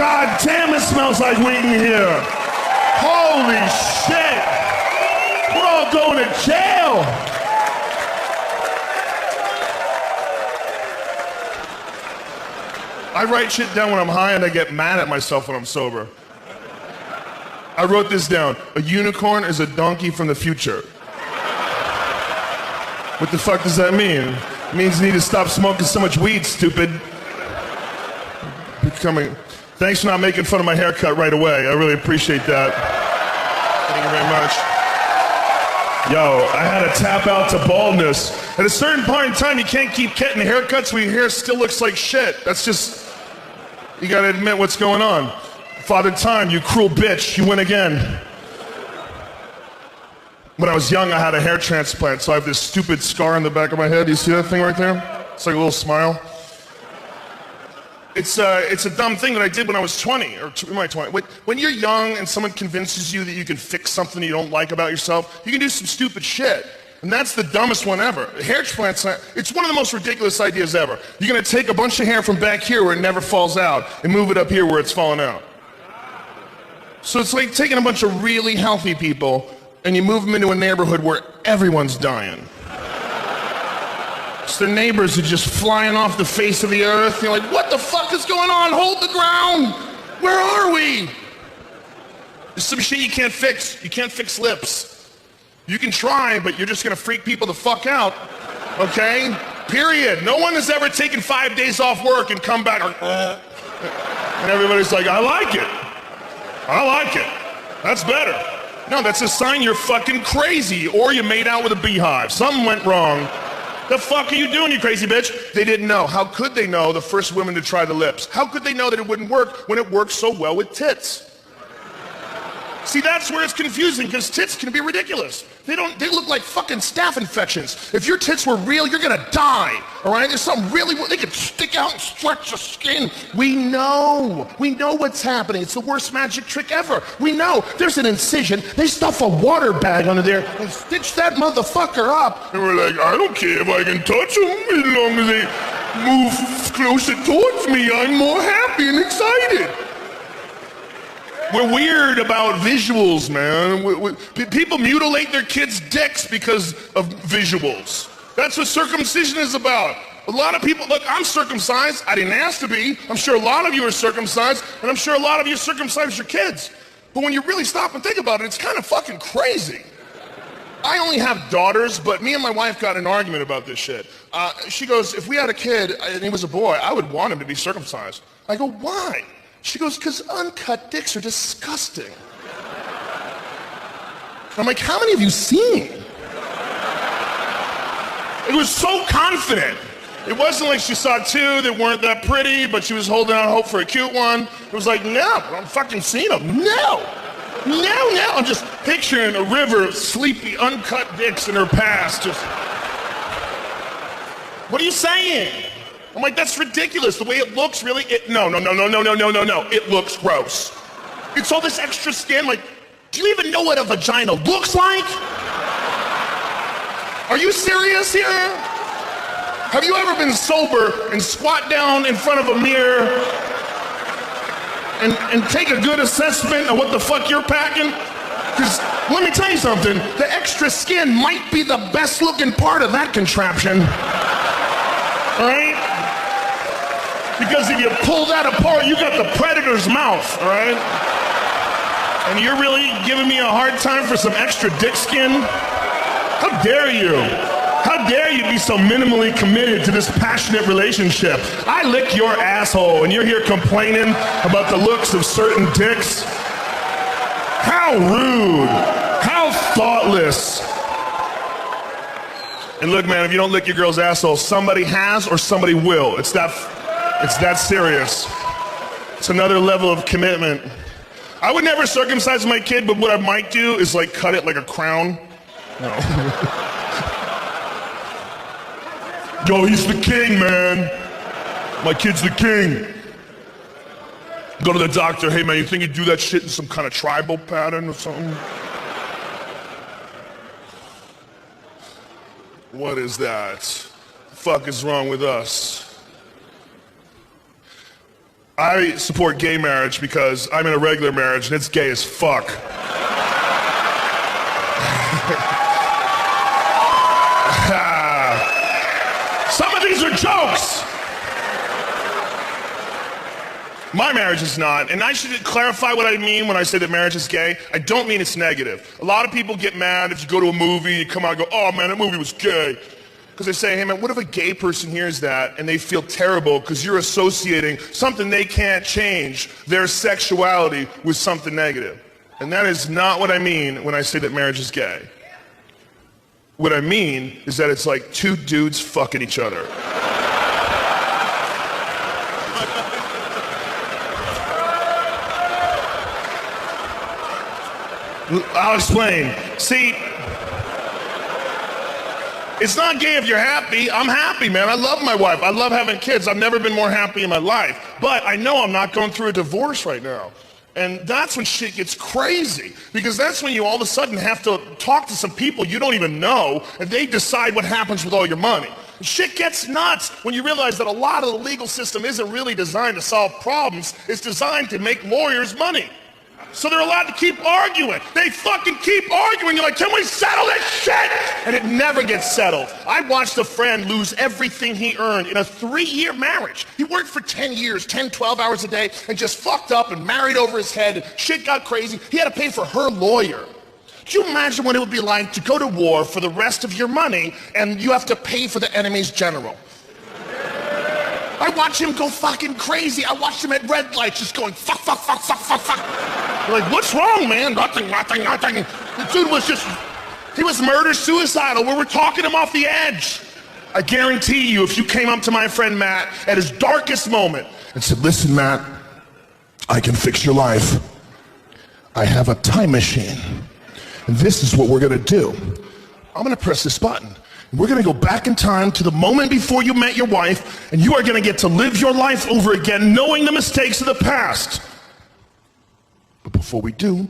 God damn, it smells like weed in here. Holy shit. We're all going to jail. I write shit down when I'm high and I get mad at myself when I'm sober. I wrote this down. A unicorn is a donkey from the future. What the fuck does that mean? It means you need to stop smoking so much weed, stupid. Thanks for not making fun of my haircut right away. I really appreciate that. Thank you very much. Yo, I had to tap out to baldness. At a certain point in time, you can't keep getting haircuts when your hair still looks like shit. That's just, you gotta admit what's going on. Father Time, you cruel bitch, you win again. When I was young, I had a hair transplant, so I have this stupid scar on the back of my head. You see that thing right there? It's like a little smile. It's a dumb thing that I did when I was 20, or in my 20s. When you're young and someone convinces you that you can fix something you don't like about yourself, you can do some stupid shit. And that's the dumbest one ever. Hair transplants, it's one of the most ridiculous ideas ever. You're gonna take a bunch of hair from back here where it never falls out and move it up here where it's falling out. So it's like taking a bunch of really healthy people and you move them into a neighborhood where everyone's dying. So their neighbors are just flying off the face of the earth. You're like, what the fuck is going on? Hold the ground. Where are we? There's some shit you can't fix. You can't fix lips. You can try, but you're just gonna freak people the fuck out, okay? Period. No one has ever taken 5 days off work and come back and everybody's like, I like it. I like it. That's better. No, that's a sign you're fucking crazy, or you made out with a beehive. Something went wrong. The fuck are you doing, you crazy bitch? They didn't know. How could they know, the first women to try the lips? How could they know that it wouldn't work when it works so well with tits? See, that's where it's confusing, because tits can be ridiculous. They look like fucking staph infections. If your tits were real, you're gonna die, all right? There's something really, they could stick out and stretch the skin. We know what's happening. It's the worst magic trick ever. We know, there's an incision, they stuff a water bag under there and stitch that motherfucker up. And we're like, I don't care if I can touch them, as long as they move closer towards me, I'm more happy and excited. We're weird about visuals, man. People mutilate their kids' dicks because of visuals. That's what circumcision is about. A lot of people, look, I'm circumcised. I didn't ask to be. I'm sure a lot of you are circumcised, and I'm sure a lot of you circumcise your kids. But when you really stop and think about it, it's kind of fucking crazy. I only have daughters, but me and my wife got in an argument about this shit. She goes, if we had a kid and he was a boy, I would want him to be circumcised. I go, why? She goes, because uncut dicks are disgusting. I'm like, how many have you seen? It was so confident. It wasn't like she saw two that weren't that pretty, but she was holding out hope for a cute one. It was like, no, I don't fucking seen them. No. I'm just picturing a river of sleepy, uncut dicks in her past. Just, what are you saying? I'm like, that's ridiculous. The way it looks, really, no. It looks gross. It's all this extra skin. Like, do you even know what a vagina looks like? Are you serious here? Have you ever been sober and squat down in front of a mirror and take a good assessment of what the fuck you're packing? Because let me tell you something, the extra skin might be the best looking part of that contraption. All right? Because if you pull that apart, you got the predator's mouth, all right? And you're really giving me a hard time for some extra dick skin? How dare you? How dare you be so minimally committed to this passionate relationship? I lick your asshole and you're here complaining about the looks of certain dicks? How rude. How thoughtless. And look, man, if you don't lick your girl's asshole, somebody has or somebody will. It's that serious. It's another level of commitment. I would never circumcise my kid, but what I might do is like cut it like a crown. No. Yo, he's the king, man. My kid's the king. Go to the doctor, hey man, you think you do that shit in some kind of tribal pattern or something? What is that? The fuck is wrong with us? I support gay marriage because I'm in a regular marriage and it's gay as fuck. Some of these are jokes. My marriage is not, and I should clarify what I mean when I say that marriage is gay. I don't mean it's negative. A lot of people get mad if you go to a movie, you come out and go, oh man, that movie was gay. Because they say, hey man, what if a gay person hears that and they feel terrible because you're associating something they can't change, their sexuality, with something negative. And that is not what I mean when I say that marriage is gay. What I mean is that it's like two dudes fucking each other. I'll explain. See, it's not gay if you're happy. I'm happy, man. I love my wife. I love having kids. I've never been more happy in my life. But I know I'm not going through a divorce right now. And that's when shit gets crazy. Because that's when you all of a sudden have to talk to some people you don't even know, and they decide what happens with all your money. And shit gets nuts when you realize that a lot of the legal system isn't really designed to solve problems. It's designed to make lawyers money. So they're allowed to keep arguing. They fucking keep arguing. You're like, can we settle this shit? And it never gets settled. I watched a friend lose everything he earned in a 3-year marriage. He worked for 10 years, 10, 12 hours a day, and just fucked up and married over his head. And shit got crazy. He had to pay for her lawyer. Can you imagine what it would be like to go to war for the rest of your money and you have to pay for the enemy's general? I watched him go fucking crazy. I watched him at red lights just going fuck, fuck, fuck, fuck, fuck, fuck. You're like, what's wrong, man? Nothing, nothing, nothing. The dude was just, he was murder-suicidal. We were talking him off the edge. I guarantee you, if you came up to my friend Matt at his darkest moment and said, listen, Matt, I can fix your life. I have a time machine. And this is what we're gonna do. I'm gonna press this button. We're gonna go back in time to the moment before you met your wife, and you are gonna get to live your life over again, knowing the mistakes of the past. But before we do,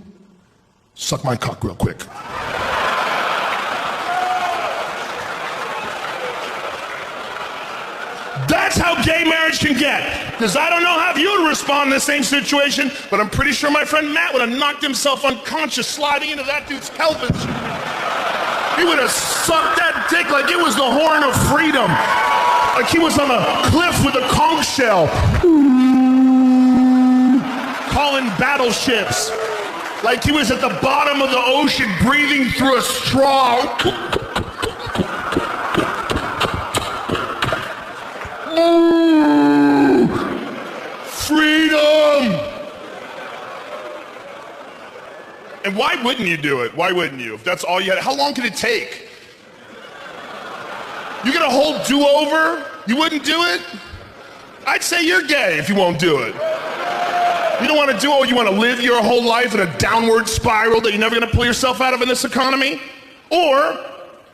suck my cock real quick. That's how gay marriage can get. Because I don't know how you would respond in the same situation, but I'm pretty sure my friend Matt would have knocked himself unconscious sliding into that dude's pelvis. He would have sucked that dick like it was the horn of freedom. Like he was on a cliff with a conch shell. Calling battleships. Like he was at the bottom of the ocean breathing through a straw. Freedom! And why wouldn't you do it? Why wouldn't you? If that's all you had, how long could it take? You get a whole do-over? You wouldn't do it? I'd say you're gay if you won't do it. You don't want to do it, you want to live your whole life in a downward spiral that you're never going to pull yourself out of in this economy? Or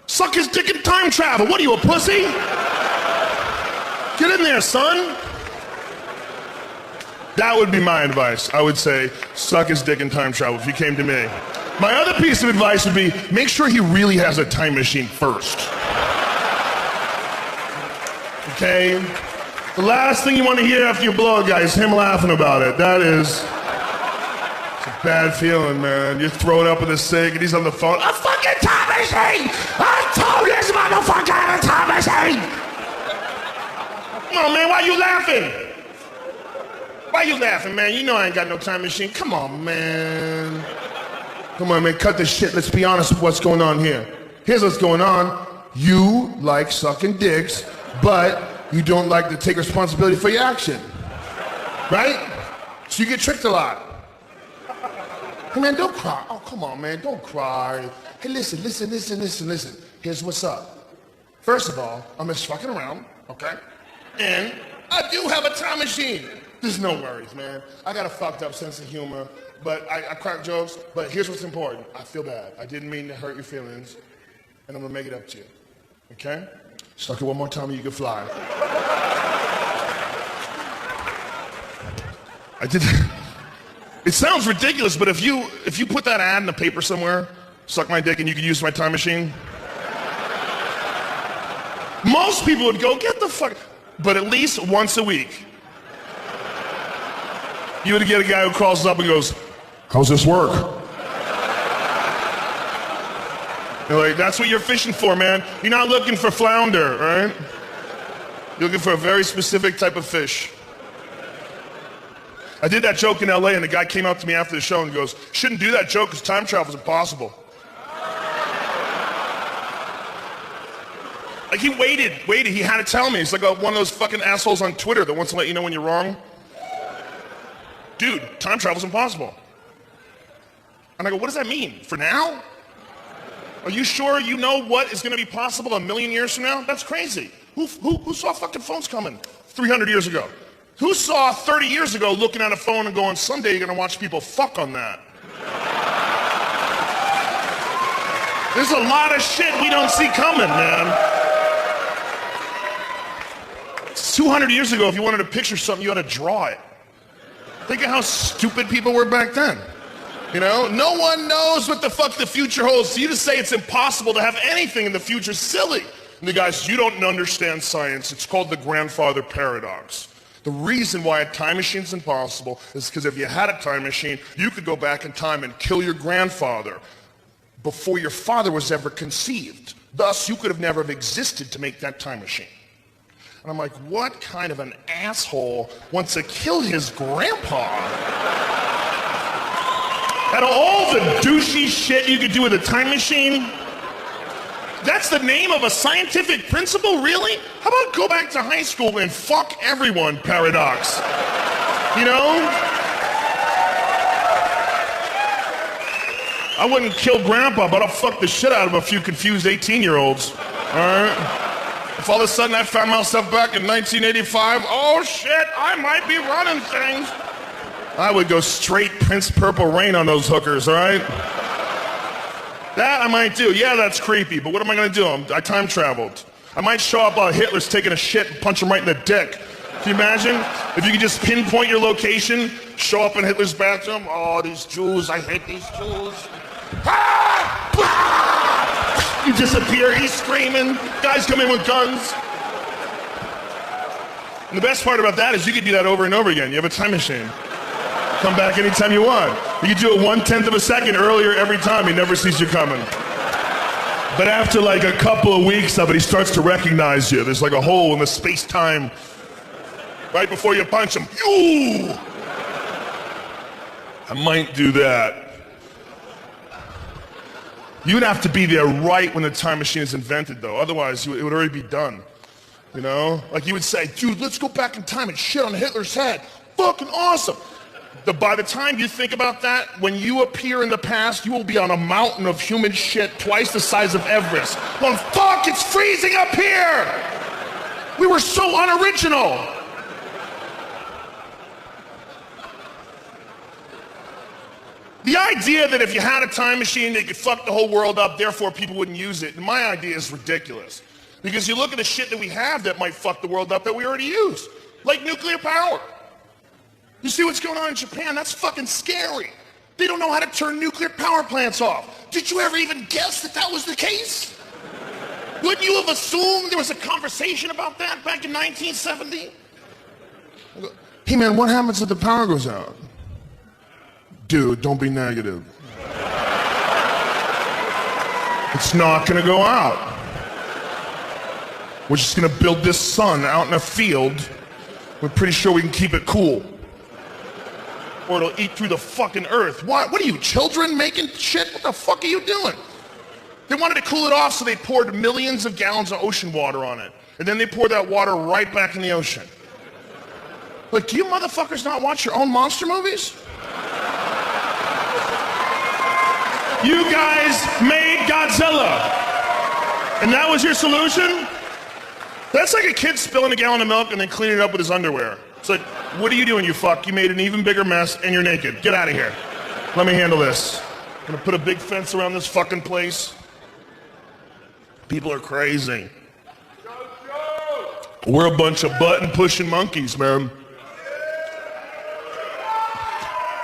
suck his dick and time travel. What are you, a pussy? Get in there, son. That would be my advice. I would say, suck his dick and time travel if you came to me. My other piece of advice would be, make sure he really has a time machine first. Okay? The last thing you want to hear after you blow a guy is him laughing about it. That is, it's a bad feeling, man. You throw it up in the sink and he's on the phone. A fucking time machine! I told this motherfucker a time machine! Come on, man, why you laughing? Why you laughing, man? You know I ain't got no time machine. Come on, man. Come on, man, cut this shit. Let's be honest with what's going on here. Here's what's going on. You like sucking dicks, but you don't like to take responsibility for your action. Right? So you get tricked a lot. Hey, man, don't cry. Oh, come on, man, don't cry. Hey, listen. Here's what's up. First of all, I'm just fucking around, okay? And I do have a time machine. There's no worries, man. I got a fucked up sense of humor, but I crack jokes, but here's what's important. I feel bad. I didn't mean to hurt your feelings, and I'm gonna make it up to you, okay? Suck it one more time and you can fly. I did. It sounds ridiculous, but if you put that ad in the paper somewhere, suck my dick and you can use my time machine, most people would go, get the fuck, but at least once a week. You would get a guy who calls up and goes, how's this work? You're like, that's what you're fishing for, man. You're not looking for flounder, right? You're looking for a very specific type of fish. I did that joke in LA and the guy came up to me after the show and goes, shouldn't do that joke because time travel is impossible. Like he waited, he had to tell me. He's like one of those fucking assholes on Twitter that wants to let you know when you're wrong. Dude, time travel's impossible. And I go, what does that mean? For now? Are you sure you know what is gonna be possible a million years from now? That's crazy. Who saw fucking phones coming 300 years ago? Who saw 30 years ago looking at a phone and going, someday you're gonna watch people fuck on that? There's a lot of shit we don't see coming, man. 200 years ago, if you wanted to picture something, you had to draw it. Think of how stupid people were back then. You know, no one knows what the fuck the future holds. So you just say it's impossible to have anything in the future is silly. And the guys, you don't understand science. It's called the grandfather paradox. The reason why a time machine is impossible is because if you had a time machine, you could go back in time and kill your grandfather before your father was ever conceived. Thus, you could have never have existed to make that time machine. And I'm like, what kind of an asshole wants to kill his grandpa? Out of all the douchey shit you could do with a time machine, that's the name of a scientific principle, really? How about go back to high school and fuck everyone paradox? You know? I wouldn't kill grandpa, but I'll fuck the shit out of a few confused 18-year-olds. All right? If all of a sudden I found myself back in 1985, oh shit, I might be running things. I would go straight Prince Purple Rain on those hookers, all right? That I might do. Yeah, that's creepy, but what am I gonna do? I time traveled. I might show up while Hitler's taking a shit and punch him right in the dick. Can you imagine? If you could just pinpoint your location, show up in Hitler's bathroom. Oh, these Jews, I hate these Jews. Ah! Ah! You disappear, he's screaming. Guys come in with guns. And the best part about that is you could do that over and over again. You have a time machine. Come back anytime you want. You can do it 1/10 of a second earlier every time. He never sees you coming. But after like a couple of weeks of it, he starts to recognize you. There's like a hole in the space-time right before you punch him. Ooh! I might do that. You'd have to be there right when the time machine is invented, though. Otherwise, it would already be done. You know? Like you would say, dude, let's go back in time and shit on Hitler's head. Fucking awesome. By the time you think about that, when you appear in the past, you will be on a mountain of human shit twice the size of Everest. Going, fuck, it's freezing up here! We were so unoriginal! The idea that if you had a time machine, they could fuck the whole world up, therefore people wouldn't use it, my idea is ridiculous. Because you look at the shit that we have that might fuck the world up that we already use. Like nuclear power. You see what's going on in Japan? That's fucking scary. They don't know how to turn nuclear power plants off. Did you ever even guess that that was the case? Wouldn't you have assumed there was a conversation about that back in 1970? Hey man, what happens if the power goes out? Dude, don't be negative. It's not gonna go out. We're just gonna build this sun out in a field. We're pretty sure we can keep it cool. Or it'll eat through the fucking earth. What are you, children making shit? What the fuck are you doing? They wanted to cool it off, so they poured millions of gallons of ocean water on it. And then they poured that water right back in the ocean. Like, do you motherfuckers not watch your own monster movies? You guys made Godzilla. And that was your solution? That's like a kid spilling a gallon of milk and then cleaning it up with his underwear. It's like, what are you doing, you fuck? You made an even bigger mess and you're naked. Get out of here. Let me handle this. I'm gonna put a big fence around this fucking place. People are crazy. We're a bunch of button-pushing monkeys, man.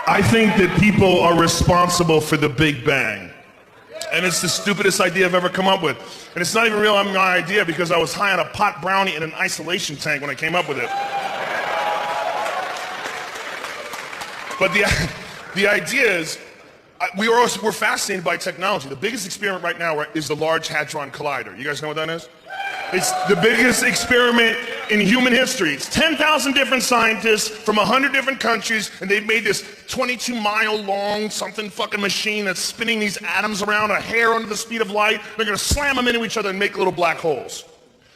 I think that people are responsible for the Big Bang. And it's the stupidest idea I've ever come up with. And it's not even real my idea because I was high on a pot brownie in an isolation tank when I came up with it. But the idea is, we're fascinated by technology. The biggest experiment right now is the Large Hadron Collider. You guys know what that is? It's the biggest experiment in human history. It's 10,000 different scientists from 100 different countries, and they've made this 22-mile long something fucking machine that's spinning these atoms around a hair under the speed of light. They're gonna slam them into each other and make little black holes.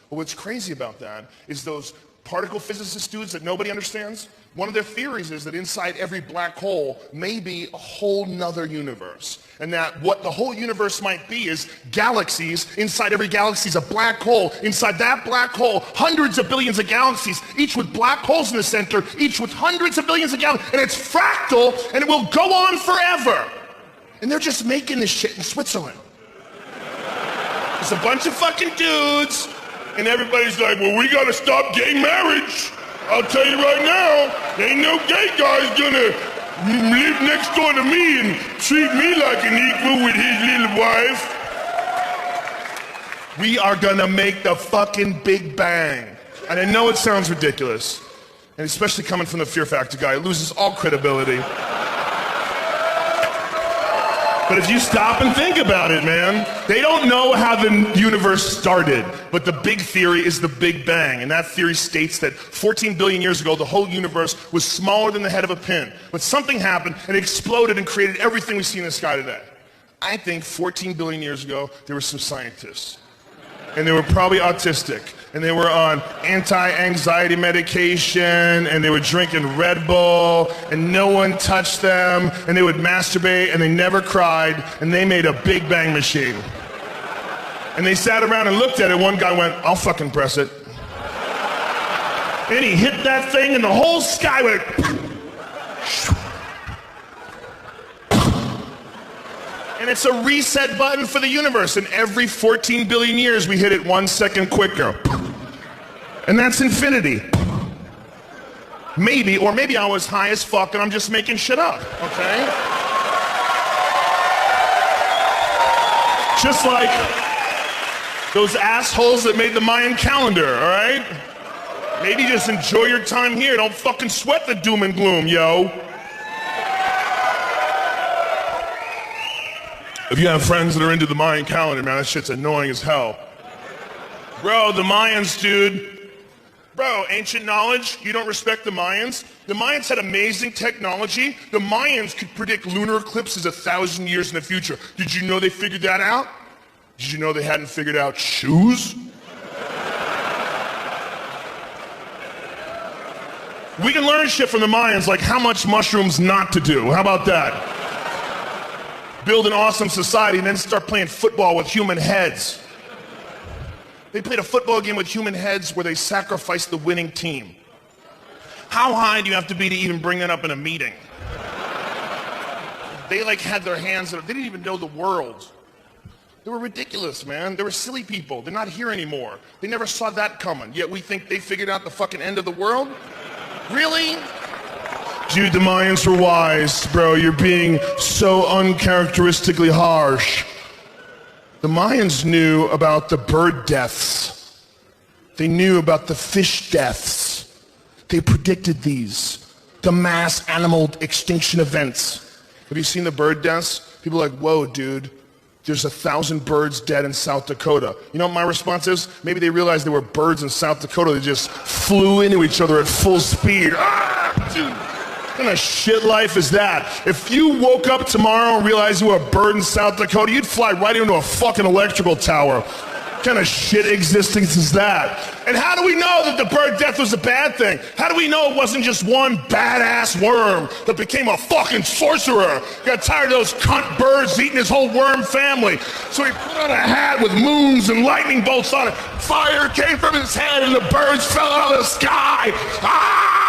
But what's crazy about that is those particle physicist dudes that nobody understands, one of their theories is that inside every black hole may be a whole nother universe. And that what the whole universe might be is galaxies. Inside every galaxy is a black hole. Inside that black hole, hundreds of billions of galaxies, each with black holes in the center, each with hundreds of billions of galaxies. And it's fractal, and it will go on forever. And they're just making this shit in Switzerland. It's a bunch of fucking dudes, and everybody's like, well, we gotta stop gay marriage. I'll tell you right now, ain't no gay guy's gonna live next door to me and treat me like an equal with his little wife. We are gonna make the fucking Big Bang. And I know it sounds ridiculous, and especially coming from the Fear Factor guy, it loses all credibility. But if you stop and think about it, man, they don't know how the universe started, but the big theory is the Big Bang, and that theory states that 14 billion years ago, the whole universe was smaller than the head of a pin, but something happened and it exploded and created everything we see in the sky today. I think 14 billion years ago, there were some scientists, and they were probably autistic, and they were on anti-anxiety medication, and they were drinking Red Bull, and no one touched them, and they would masturbate, and they never cried, and they made a Big Bang machine. And they sat around and looked at it. One guy went, I'll fucking press it. And he hit that thing, and the whole sky went. And it's a reset button for the universe, and every 14 billion years we hit it 1 second quicker. And that's infinity. Maybe, or maybe I was high as fuck and I'm just making shit up, okay? Just like those assholes that made the Mayan calendar, all right? Maybe just enjoy your time here. Don't fucking sweat the doom and gloom, yo. If you have friends that are into the Mayan calendar, man, that shit's annoying as hell. Bro, the Mayans, dude. Bro, ancient knowledge, you don't respect the Mayans? The Mayans had amazing technology. The Mayans could predict lunar eclipses 1,000 years in the future. Did you know they figured that out? Did you know they hadn't figured out shoes? We can learn shit from the Mayans, like how much mushrooms not to do. How about that? Build an awesome society and then start playing football with human heads. They played a football game with human heads where they sacrificed the winning team. How high do you have to be to even bring that up in a meeting? They like had their hands, they didn't even know the world. They were ridiculous, man. They were silly people. They're not here anymore. They never saw that coming, yet we think they figured out the fucking end of the world? Really? Dude, the Mayans were wise, bro. You're being so uncharacteristically harsh. The Mayans knew about the bird deaths. They knew about the fish deaths. They predicted these, the mass animal extinction events. Have you seen the bird deaths? People are like, whoa, dude, there's 1,000 birds dead in South Dakota. You know what my response is? Maybe they realized there were birds in South Dakota that just flew into each other at full speed. Ah, dude. What kind of shit life is that? If you woke up tomorrow and realized you were a bird in South Dakota, you'd fly right into a fucking electrical tower. What kind of shit existence is that? And how do we know that the bird death was a bad thing? How do we know it wasn't just one badass worm that became a fucking sorcerer? Got tired of those cunt birds eating his whole worm family. So he put on a hat with moons and lightning bolts on it. Fire came from his head and the birds fell out of the sky. Ah!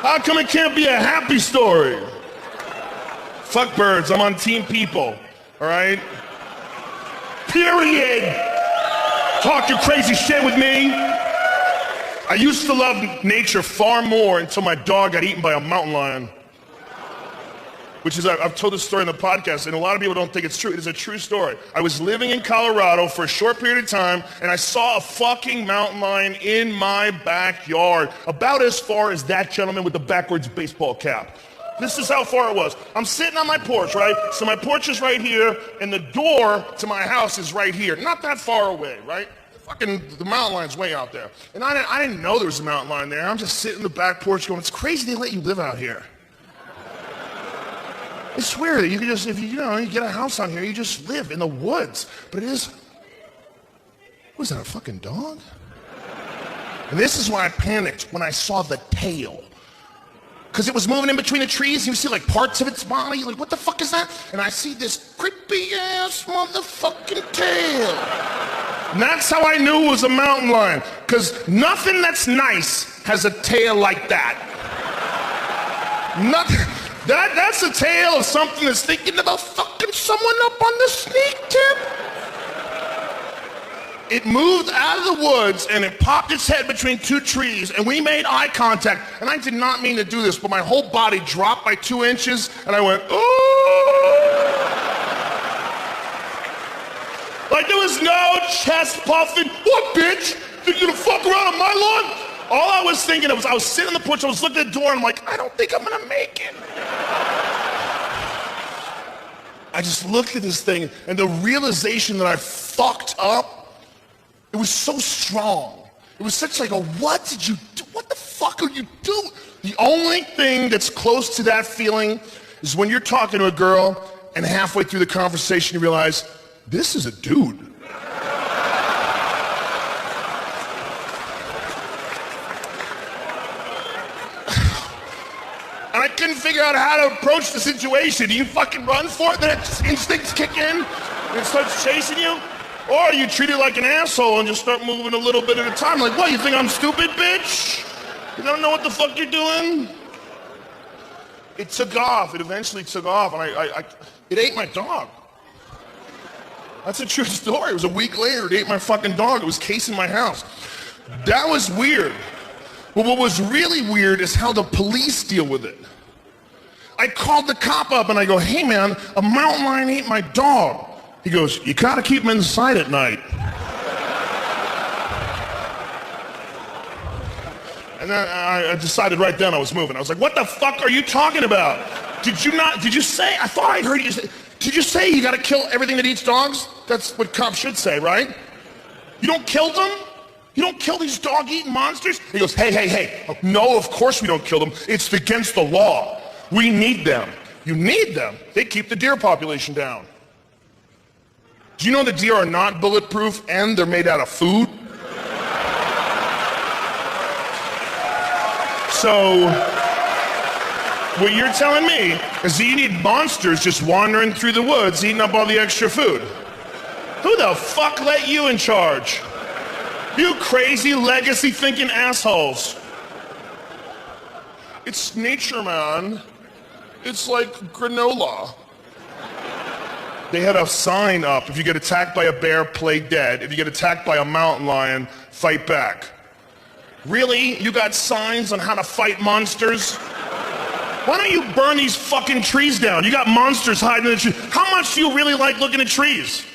How come it can't be a happy story? Fuck birds, I'm on team people, all right? Period. Talk your crazy shit with me. I used to love nature far more until my dog got eaten by a mountain lion. Which is, I've told this story in the podcast, and a lot of people don't think it's true. It is a true story. I was living in Colorado for a short period of time, and I saw a fucking mountain lion in my backyard, about as far as that gentleman with the backwards baseball cap. This is how far it was. I'm sitting on my porch, right? So my porch is right here, and the door to my house is right here. Not that far away, right? The mountain line's way out there. And I didn't know there was a mountain line there. I'm just sitting in the back porch going, it's crazy they let you live out here. It's weird that you can just, if you get a house on here, you just live in the woods. But it is, was that a fucking dog? And this is why I panicked when I saw the tail. Because it was moving in between the trees, and you see like parts of its body, like what the fuck is that? And I see this creepy ass motherfucking tail. And that's how I knew it was a mountain lion. Because nothing that's nice has a tail like that. Nothing. That's a tale of something that's thinking about fucking someone up on the sneak tip. It moved out of the woods and it popped its head between two trees and we made eye contact. And I did not mean to do this, but my whole body dropped by 2 inches and I went, oh! Like there was no chest puffing. What, bitch? You gonna fuck around on my lawn? All I was thinking was, I was sitting on the porch, I was looking at the door, and I'm like, I don't think I'm gonna make it. I just looked at this thing, and the realization that I fucked up, it was so strong. It was such like a, what did you do? What the fuck are you doing? The only thing that's close to that feeling is when you're talking to a girl, and halfway through the conversation you realize, this is a dude. And I couldn't figure out how to approach the situation. Do you fucking run for it, then its instincts kick in, and it starts chasing you? Or you treat it like an asshole and just start moving a little bit at a time. Like, what, you think I'm stupid, bitch? You don't know what the fuck you're doing? It took off. It eventually took off, and it ate my dog. That's a true story. It was a week later, it ate my fucking dog. It was casing my house. That was weird. But what was really weird is how the police deal with it. I called the cop up and I go, hey man, a mountain lion ate my dog. He goes, you gotta keep him inside at night. And then I decided right then I was moving. I was like, what the fuck are you talking about? Did you say, I thought I heard you say, did you say you gotta kill everything that eats dogs? That's what cops should say, right? You don't kill them? You don't kill these dog-eating monsters? He goes, hey. No, of course we don't kill them. It's against the law. We need them. You need them. They keep the deer population down. Do you know the deer are not bulletproof and they're made out of food? So, what you're telling me is that you need monsters just wandering through the woods eating up all the extra food. Who the fuck let you in charge? You crazy legacy-thinking assholes. It's nature, man. It's like granola. They had a sign up, if you get attacked by a bear, play dead. If you get attacked by a mountain lion, fight back. Really? You got signs on how to fight monsters? Why don't you burn these fucking trees down? You got monsters hiding in the trees. How much do you really like looking at trees?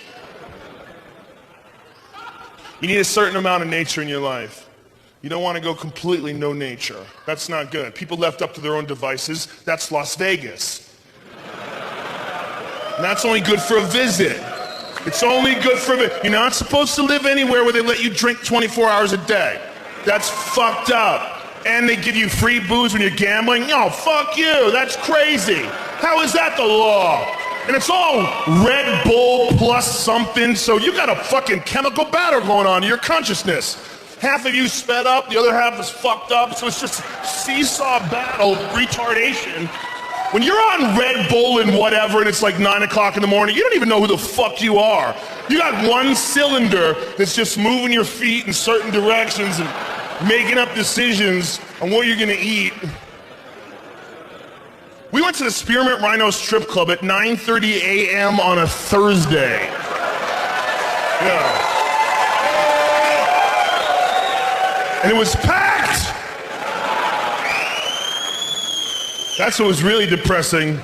You need a certain amount of nature in your life. You don't want to go completely no nature. That's not good. People left up to their own devices, that's Las Vegas. And that's only good for a visit. It's only good for a visit. You're not supposed to live anywhere where they let you drink 24 hours a day. That's fucked up. And they give you free booze when you're gambling. No, fuck you. That's crazy. How is that the law? And it's all Red Bull plus something, so you got a fucking chemical battle going on in your consciousness. Half of you sped up, the other half is fucked up, so it's just seesaw battle, retardation. When you're on Red Bull and whatever, and it's like 9 o'clock in the morning, you don't even know who the fuck you are. You got one cylinder that's just moving your feet in certain directions and making up decisions on what you're gonna eat. We went to the Spearmint Rhino Strip Club at 9:30 a.m. on a Thursday. Yeah. And it was packed! That's what was really depressing.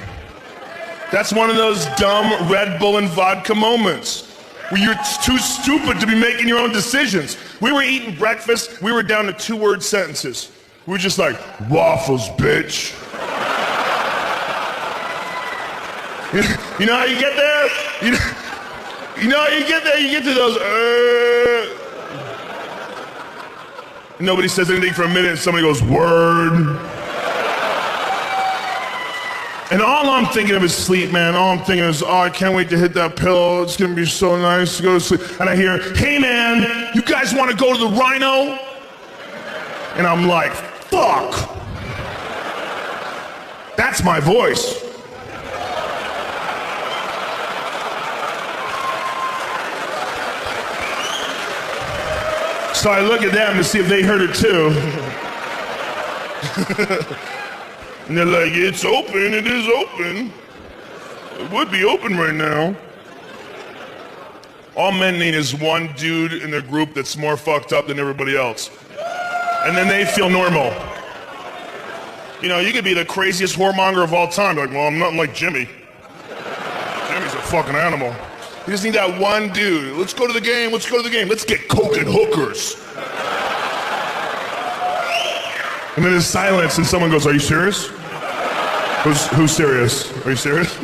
That's one of those dumb Red Bull and vodka moments where you're too stupid to be making your own decisions. We were eating breakfast, we were down to 2-word sentences. We were just like, waffles, bitch. You know how you get there? You know how you get there? You get to those, Nobody says anything for a minute and somebody goes, word. And all I'm thinking of is sleep, man. All I'm thinking is, oh, I can't wait to hit that pillow. It's gonna be so nice to go to sleep. And I hear, hey man, you guys wanna go to the Rhino? And I'm like, fuck. That's my voice. So I look at them to see if they heard it too. And they're like, it's open, it is open. It would be open right now. All men need is one dude in their group that's more fucked up than everybody else. And then they feel normal. You know, you could be the craziest whoremonger of all time. Like, well, I'm nothing like Jimmy. Jimmy's a fucking animal. You just need that one dude. Let's go to the game, let's go to the game. Let's get coke and hookers. And then there's silence and someone goes, are you serious? Who's serious? Are you serious?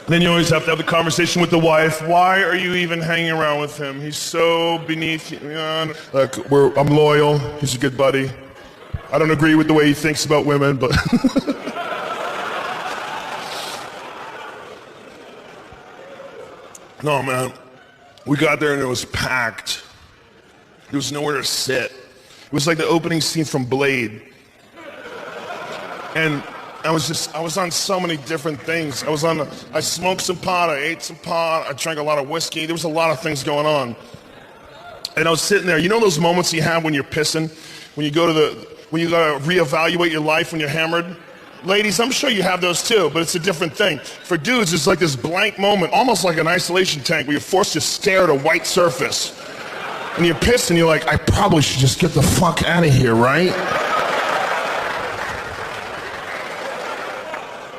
Then you always have to have the conversation with the wife. Why are you even hanging around with him? He's so beneath you. Look, I'm loyal. He's a good buddy. I don't agree with the way he thinks about women, but... No, man. We got there and it was packed. There was nowhere to sit. It was like the opening scene from Blade. And I was on so many different things. I smoked some pot, I ate some pot, I drank a lot of whiskey. There was a lot of things going on. And I was sitting there, you know those moments you have when you're pissing? When you gotta reevaluate your life when you're hammered? Ladies, I'm sure you have those too, but it's a different thing. For dudes, it's like this blank moment, almost like an isolation tank where you're forced to stare at a white surface. And you're pissed and you're like, I probably should just get the fuck out of here, right?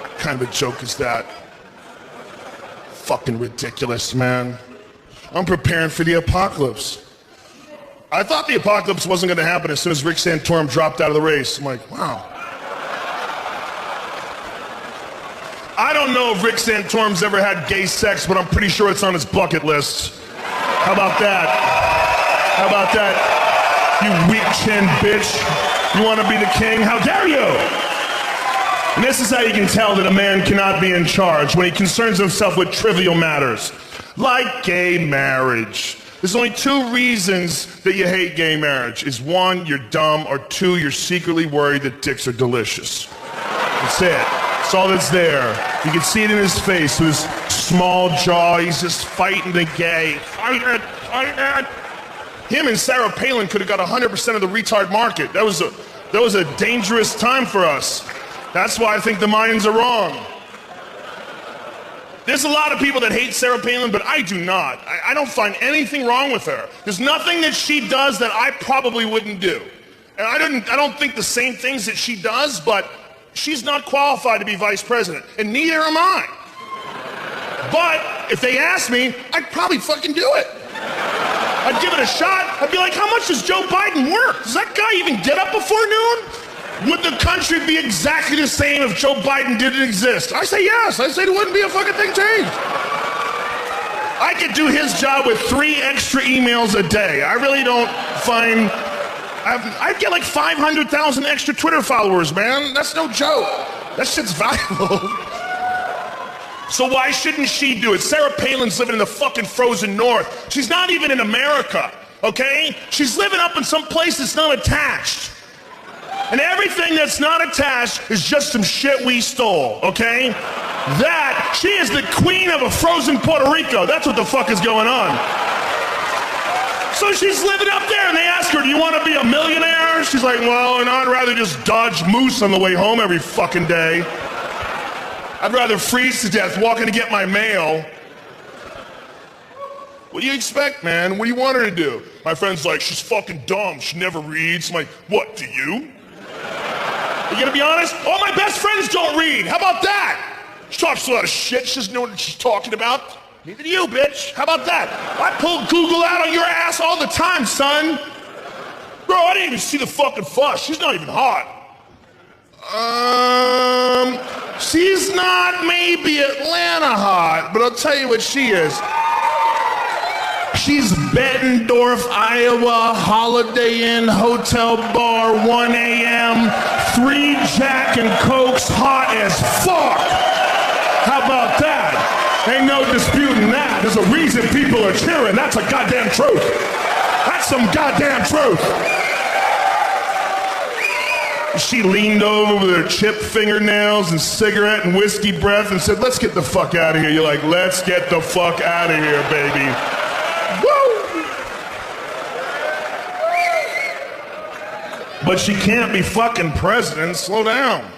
What kind of a joke is that? Fucking ridiculous, man. I'm preparing for the apocalypse. I thought the apocalypse wasn't gonna happen as soon as Rick Santorum dropped out of the race. I'm like, wow. I don't know if Rick Santorum's ever had gay sex, but I'm pretty sure it's on his bucket list. How about that? How about that? You weak-chinned bitch. You want to be the king? How dare you? And this is how you can tell that a man cannot be in charge, when he concerns himself with trivial matters, like gay marriage. There's only two reasons that you hate gay marriage. Is one, you're dumb, or two, you're secretly worried that dicks are delicious. That's it. That's all that's there. You can see it in his face, with his small jaw. He's just fighting the gay. Fight it, fight it. Him and Sarah Palin could have got 100% of the retard market. That was a dangerous time for us. That's why I think the Mayans are wrong. There's a lot of people that hate Sarah Palin, but I do not. I don't find anything wrong with her. There's nothing that she does that I probably wouldn't do. And I don't think the same things that she does, but she's not qualified to be vice president, and neither am I. But if they asked me, I'd probably fucking do it. I'd give it a shot. I'd be like, how much does Joe Biden work? Does that guy even get up before noon? Would the country be exactly the same if Joe Biden didn't exist? I say yes. I say there wouldn't be a fucking thing changed. I could do his job with 3 extra emails a day. I really don't find... I'd get like 500,000 extra Twitter followers, man. That's no joke. That shit's valuable. So why shouldn't she do it? Sarah Palin's living in the fucking frozen north. She's not even in America, okay? She's living up in some place that's not attached. And everything that's not attached is just some shit we stole, okay? She is the queen of a frozen Puerto Rico. That's what the fuck is going on. So she's living up there, and they ask her, do you want to be a millionaire? She's like, well, and I'd rather just dodge moose on the way home every fucking day. I'd rather freeze to death walking to get my mail. What do you expect, man? What do you want her to do? My friend's like, she's fucking dumb. She never reads. I'm like, what, do you? You gonna be honest? All my best friends don't read. How about that? She talks a lot of shit. She doesn't know what she's talking about. Neither do you, bitch. How about that? I pull Google out on your ass all the time, son. Bro, I didn't even see the fucking fuss. She's not even hot. She's not maybe Atlanta hot, but I'll tell you what she is. She's Bettendorf, Iowa, Holiday Inn, Hotel Bar, 1 a.m., 3 Jack and Cokes, hot as fuck. How about that? Ain't no disputing that. There's a reason people are cheering. That's a goddamn truth. That's some goddamn truth. She leaned over with her chipped fingernails and cigarette and whiskey breath and said, let's get the fuck out of here. You're like, let's get the fuck out of here, baby. Woo! But she can't be fucking president. Slow down.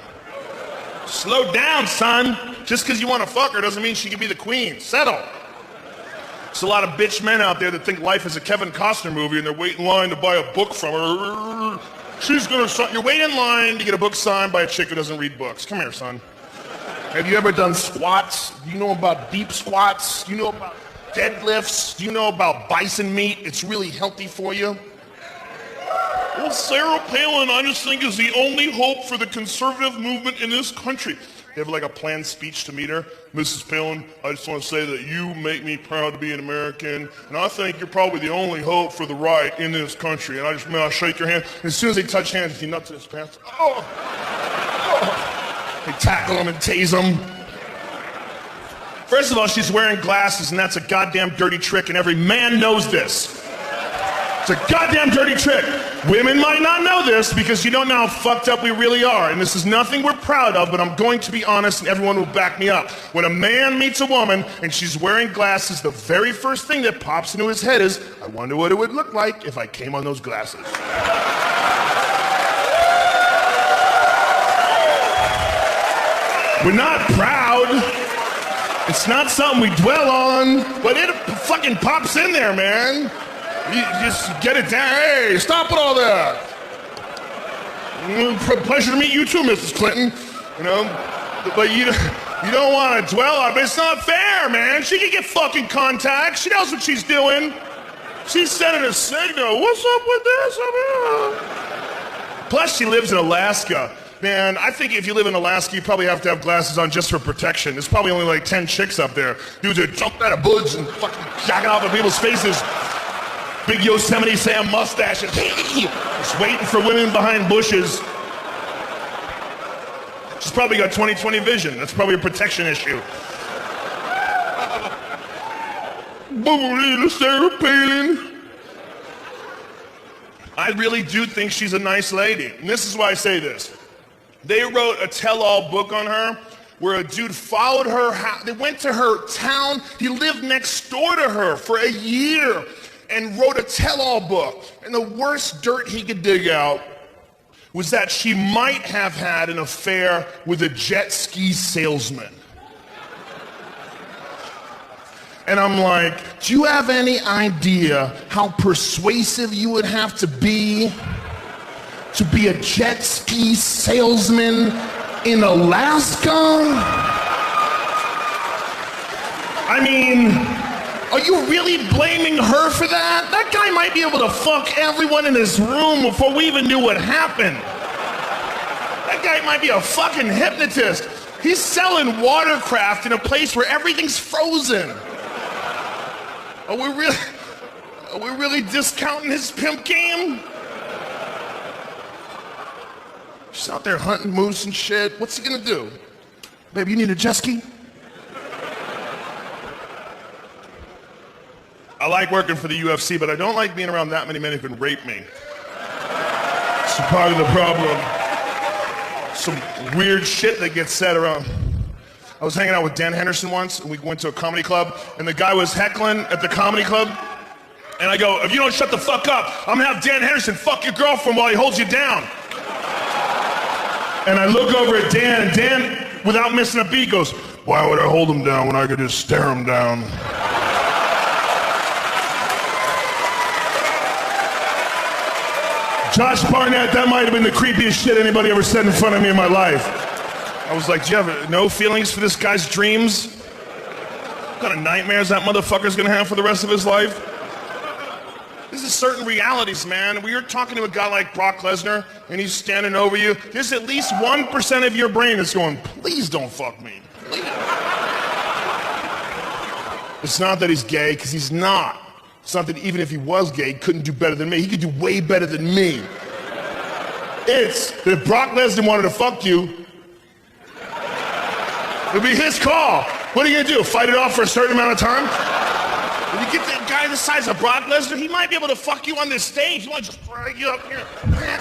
Slow down, son. Just because you want to fuck her doesn't mean she can be the queen. Settle. There's a lot of bitch men out there that think life is a Kevin Costner movie and they're waiting in line to buy a book from her. She's gonna sign. You're waiting in line to get a book signed by a chick who doesn't read books. Come here, son. Have you ever done squats? Do you know about deep squats? Do you know about deadlifts? Do you know about bison meat? It's really healthy for you. Well, Sarah Palin, I just think, is the only hope for the conservative movement in this country. They have like a planned speech to meet her. Mrs. Palin, I just want to say that you make me proud to be an American, and I think you're probably the only hope for the right in this country. And I'll shake your hand. And as soon as they touch hands, he nuts in his pants. Oh. They tackle him and tase him. First of all, she's wearing glasses, and that's a goddamn dirty trick, and every man knows this. It's a goddamn dirty trick. Women might not know this because you don't know how fucked up we really are. And this is nothing we're proud of, but I'm going to be honest and everyone will back me up. When a man meets a woman and she's wearing glasses, the very first thing that pops into his head is, I wonder what it would look like if I came on those glasses. We're not proud. It's not something we dwell on, but it fucking pops in there, man. You just get it down. Hey, stop with all that. Pleasure to meet you too, Mrs. Clinton. You know, but you don't want to dwell on it. But it's not fair, man. She can get fucking contacts. She knows what she's doing. She's sending a signal. What's up with this? Plus, she lives in Alaska. Man, I think if you live in Alaska, you probably have to have glasses on just for protection. There's probably only like 10 chicks up there. Dudes are jumping out of buds and fucking jacking off at people's faces. Big Yosemite Sam mustaches. Just waiting for women behind bushes. She's probably got 20/20 vision. That's probably a protection issue. Sarah Palin. I really do think she's a nice lady. And this is why I say this. They wrote a tell-all book on her where a dude followed her house. They went to her town. He lived next door to her for a year and wrote a tell-all book. And the worst dirt he could dig out was that she might have had an affair with a jet ski salesman. And I'm like, do you have any idea how persuasive you would have to be a jet ski salesman in Alaska? I mean, are you really blaming her for that? That guy might be able to fuck everyone in this room before we even knew what happened. That guy might be a fucking hypnotist. He's selling watercraft in a place where everything's frozen. Are we really discounting his pimp game? She's out there hunting moose and shit. What's he gonna do? Baby, you need a jet ski? I like working for the UFC, but I don't like being around that many men who can rape me. It's part of the problem. Some weird shit that gets said around. I was hanging out with Dan Henderson once, and we went to a comedy club, and the guy was heckling at the comedy club, and I go, if you don't shut the fuck up, I'm gonna have Dan Henderson fuck your girlfriend while he holds you down. And I look over at Dan, and Dan, without missing a beat, goes, why would I hold him down when I could just stare him down? Josh Barnett, that might have been the creepiest shit anybody ever said in front of me in my life. I was like, do you have no feelings for this guy's dreams? What kind of nightmares that motherfucker's gonna have for the rest of his life? This is certain realities, man. When you're talking to a guy like Brock Lesnar and he's standing over you, there's at least 1% of your brain that's going, please don't fuck me. Please. It's not that he's gay, because he's not. It's not that even if he was gay, he couldn't do better than me. He could do way better than me. It's that if Brock Lesnar wanted to fuck you, it'd be his call. What are you gonna do, fight it off for a certain amount of time? If you get that guy the size of Brock Lesnar, he might be able to fuck you on this stage. He might just drag you up here. Brock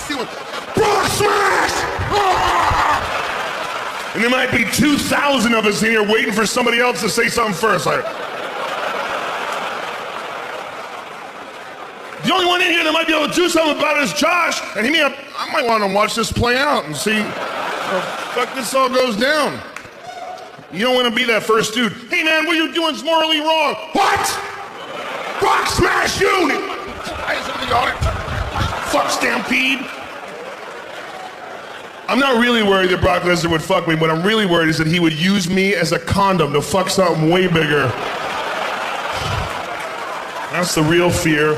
smash! Ah! And there might be 2,000 of us in here waiting for somebody else to say something first. Like, the only one in here that might be able to do something about it is Josh. And I might want to watch this play out and see how the fuck this all goes down. You don't want to be that first dude. Hey man, what you're doing is morally wrong. What? Brock smash you! Fuck Stampede. I'm not really worried that Brock Lesnar would fuck me. What I'm really worried is that he would use me as a condom to fuck something way bigger. That's the real fear.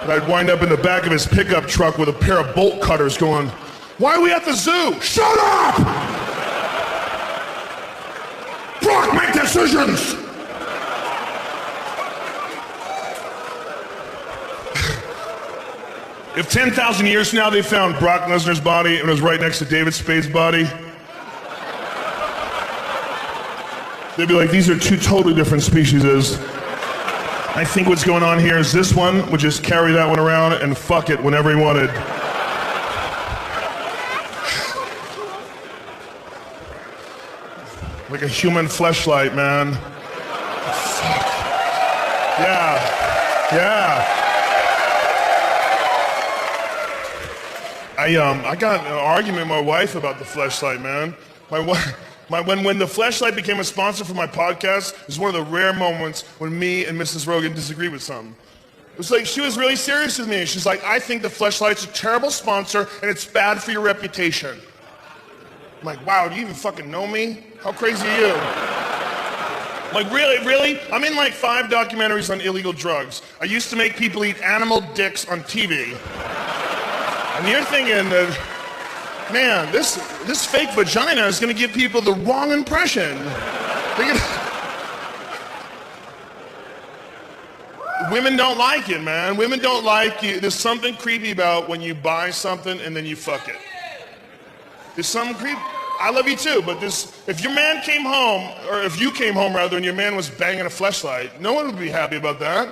That I'd wind up in the back of his pickup truck with a pair of bolt cutters going, why are we at the zoo? Shut up! Brock, make decisions! If 10,000 years from now they found Brock Lesnar's body and it was right next to David Spade's body, they'd be like, these are two totally different species. I think what's going on here is this one would just carry that one around and fuck it whenever he wanted. Like a human fleshlight, man. Fuck. Yeah. I got in an argument with my wife about the fleshlight, man. When the fleshlight became a sponsor for my podcast, it was one of the rare moments when me and Mrs. Rogan disagreed with something. It was like, she was really serious with me. She's like, I think the fleshlight's a terrible sponsor and it's bad for your reputation. I'm like, wow, do you even fucking know me? How crazy are you? Like, really? I'm in like 5 documentaries on illegal drugs. I used to make people eat animal dicks on TV. And you're thinking that, man, this fake vagina is gonna give people the wrong impression. Women don't like it, man. Women don't like you. There's something creepy about when you buy something and then you fuck it. There's something creepy. I love you too, but if your man came home, or if you came home rather, and your man was banging a fleshlight, no one would be happy about that.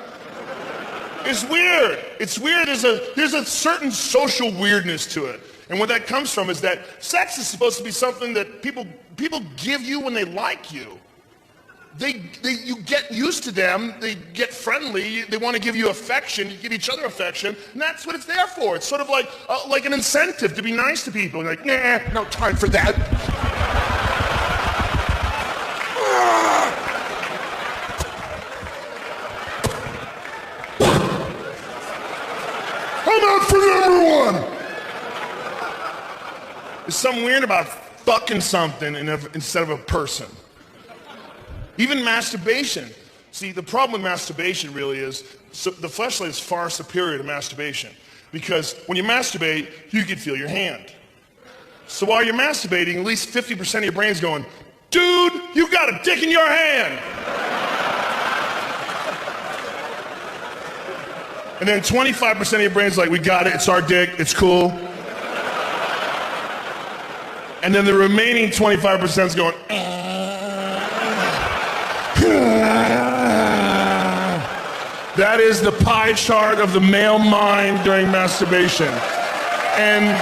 It's weird. It's weird. There's a certain social weirdness to it. And what that comes from is that sex is supposed to be something that people give you when they like you. You get used to them, they get friendly, they want to give you affection, you give each other affection, and that's what it's there for. It's sort of like an incentive to be nice to people. You're like, nah, no time for that. I'm out for number 1. There's something weird about fucking something instead of a person. Even masturbation. See, the problem with masturbation really is, the fleshlight is far superior to masturbation. Because when you masturbate, you can feel your hand. So while you're masturbating, at least 50% of your brain's going, dude, you got a dick in your hand. And then 25% of your brain's like, we got it, it's our dick, it's cool. And then the remaining 25% is going, That is the pie chart of the male mind during masturbation. And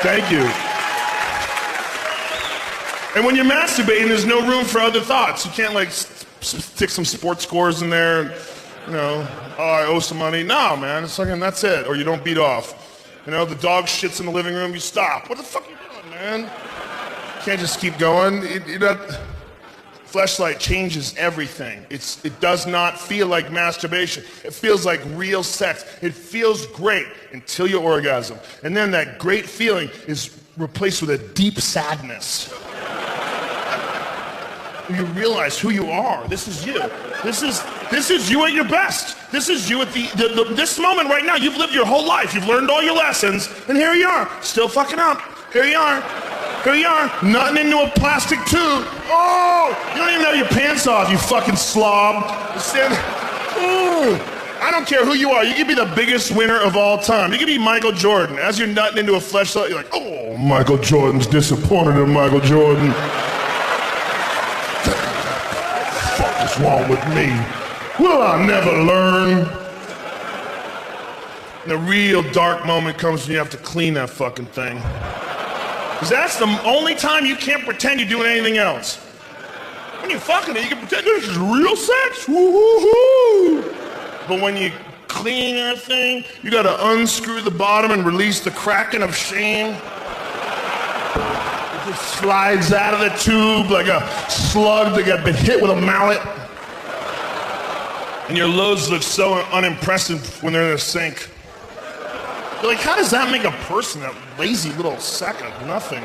thank you. And when you're masturbating, there's no room for other thoughts. You can't like stick some sports scores in there, oh, I owe some money. No, man, it's like, and that's it. Or you don't beat off. The dog shits in the living room, you stop. What the fuck are you doing, man? You can't just keep going. Fleshlight changes everything. It does not feel like masturbation. It feels like real sex. It feels great until you orgasm. And then that great feeling is replaced with a deep sadness. You realize who you are. This is you. This This is you at your best. This is you at this moment right now. You've lived your whole life. You've learned all your lessons, and here you are, still fucking up. Here you are. Here you are, nutting into a plastic tube. Oh, you don't even have your pants off, you fucking slob. I don't care who you are. You could be the biggest winner of all time. You could be Michael Jordan. As you're nutting into a fleshlight, you're like, oh, Michael Jordan's disappointed in Michael Jordan. What the fuck is wrong with me? Will I never learn? And the real dark moment comes when you have to clean that fucking thing. Because that's the only time you can't pretend you're doing anything else. When you're fucking it, you can pretend this is real sex. Woo-hoo-hoo. But when you clean that thing, you gotta unscrew the bottom and release the kraken of shame. It just slides out of the tube like a slug that got been hit with a mallet. And your loads look so unimpressive when they're in the sink. You're like, how does that make a person, that lazy little sack of nothing?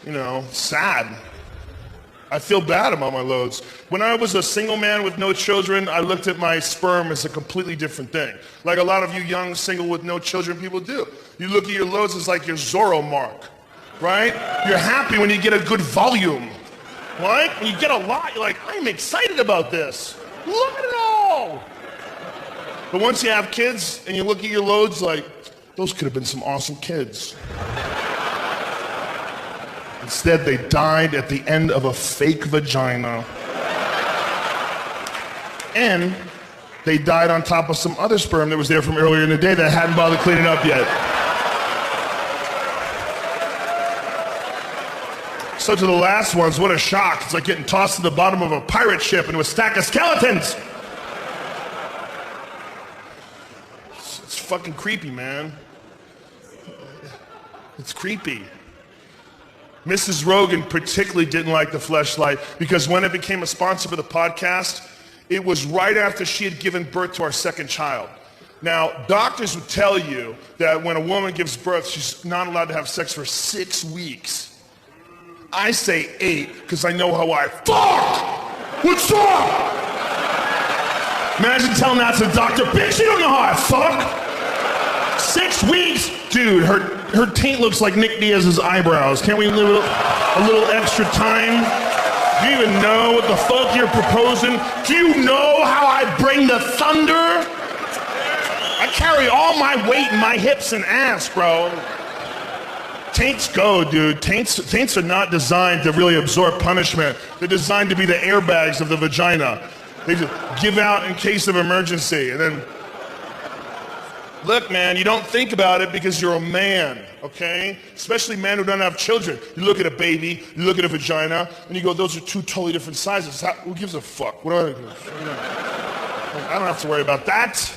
You know, sad. I feel bad about my loads. When I was a single man with no children, I looked at my sperm as a completely different thing. Like a lot of you young, single with no children people do. You look at your loads as like your Zorro mark, right? You're happy when you get a good volume, right? When you get a lot, you're like, I'm excited about this. Look at it all. But once you have kids and you look at your loads like, those could have been some awesome kids. Instead, they died at the end of a fake vagina. And they died on top of some other sperm that was there from earlier in the day that hadn't bothered cleaning up yet. So to the last ones, what a shock. It's like getting tossed to the bottom of a pirate ship into a stack of skeletons. It's fucking creepy, man. It's creepy. Mrs. Rogan particularly didn't like the fleshlight because when it became a sponsor for the podcast, it was right after she had given birth to our second child. Now, doctors would tell you that when a woman gives birth, she's not allowed to have sex for 6 weeks. I say 8 because I know how I fuck! What's up? Imagine telling that to the doctor, bitch, you don't know how I fuck! 6 weeks? Dude, her taint looks like Nick Diaz's eyebrows. Can't we live a little extra time? Do you even know what the fuck you're proposing? Do you know how I bring the thunder? I carry all my weight in my hips and ass, bro. Taints go, dude. Taints are not designed to really absorb punishment. They're designed to be the airbags of the vagina. They just give out in case of emergency, and then look, man, you don't think about it because you're a man, okay? Especially men who don't have children. You look at a baby, you look at a vagina, and you go, those are 2 totally different sizes. Who gives a fuck? What do I don't have to worry about that.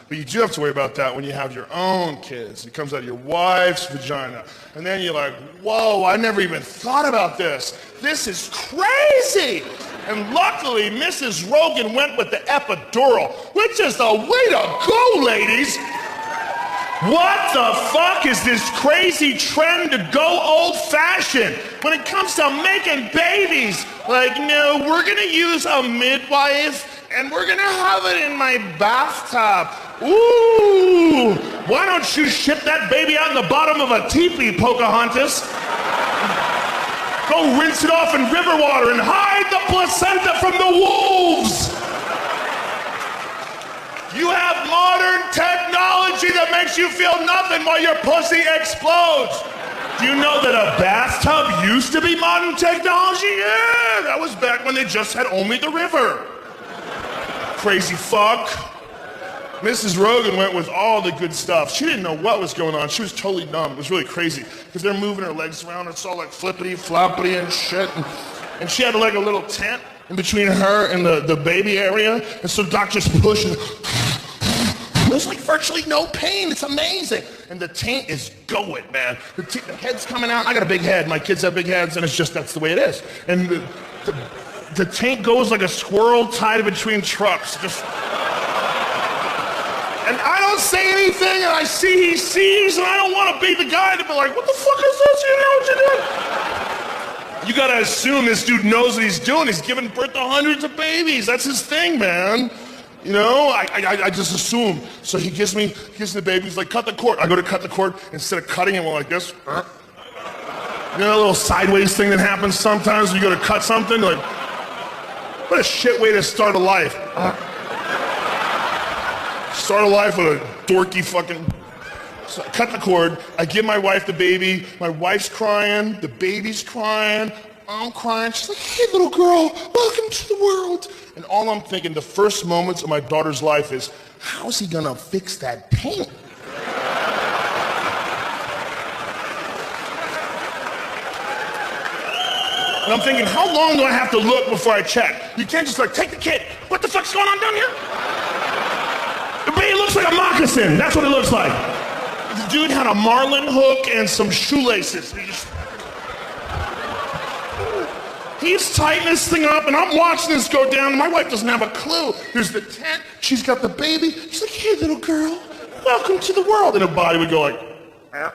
But you do have to worry about that when you have your own kids. It comes out of your wife's vagina. And then you're like, whoa, I never even thought about this. This is crazy. And luckily, Mrs. Rogan went with the epidural, which is the way to go, ladies. What the fuck is this crazy trend to go old-fashioned when it comes to making babies? Like, no, we're gonna use a midwife and we're gonna have it in my bathtub. Ooh, why don't you ship that baby out in the bottom of a teepee, Pocahontas? Go rinse it off in river water and hide the placenta from the wolves. You have modern technology that makes you feel nothing while your pussy explodes. Do you know that a bathtub used to be modern technology? Yeah, that was back when they just had only the river. Crazy fuck. Mrs. Rogan went with all the good stuff. She didn't know what was going on. She was totally numb. It was really crazy because they're moving her legs around. It's all like flippity floppity and shit. And she had like a little tent in between her and the baby area. And so doctors push and there's like virtually no pain. It's amazing. And the taint is going, man. The head's coming out. I got a big head. My kids have big heads, and it's just, that's the way it is. And the taint goes like a squirrel tied between trucks. Just. And I don't say anything, and I see he sees, and I don't want to be the guy to be like, what the fuck is this? You know what you're doing? You gotta assume this dude knows what he's doing. He's giving birth to hundreds of babies. That's his thing, man. You know, I just assume. So he gives me the baby. He's like, cut the cord. I go to cut the cord. Instead of cutting it, we're like this. You know that little sideways thing that happens sometimes when you go to cut something? Like, what a shit way to start a life. Start a life with a dorky fucking... So I cut the cord, I give my wife the baby, my wife's crying, the baby's crying, I'm crying. She's like, hey little girl, welcome to the world. And all I'm thinking the first moments of my daughter's life is, how's he gonna fix that paint? And I'm thinking, how long do I have to look before I check? You can't just like, take the kid. What the fuck's going on down here? The baby looks like a moccasin, that's what it looks like. The dude had a marlin hook and some shoelaces. He's tightening this thing up, and I'm watching this go down, and my wife doesn't have a clue. There's the tent, she's got the baby. She's like, hey, little girl, welcome to the world. And her body would go like, eh.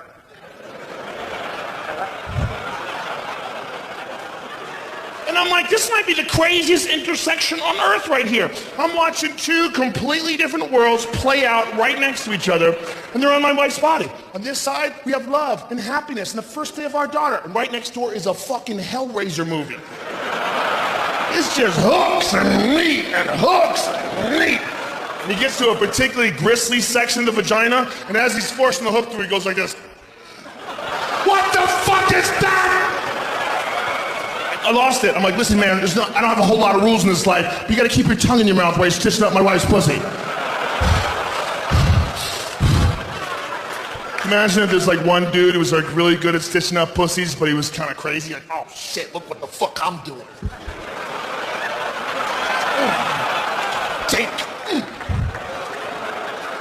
And I'm like, this might be the craziest intersection on earth right here. I'm watching two completely different worlds play out right next to each other, and they're on my wife's body. On this side, we have love and happiness and the first day of our daughter. And right next door is a fucking Hellraiser movie. It's just hooks and meat and hooks and meat. And he gets to a particularly gristly section of the vagina, and as he's forcing the hook through, he goes like this. What the fuck is that? I lost it. I'm like, listen, man, I don't have a whole lot of rules in this life, but you gotta keep your tongue in your mouth while you're stitching up my wife's pussy. Imagine if there's like one dude who was like really good at stitching up pussies, but he was kind of crazy. Like, oh shit, look what the fuck I'm doing. Take.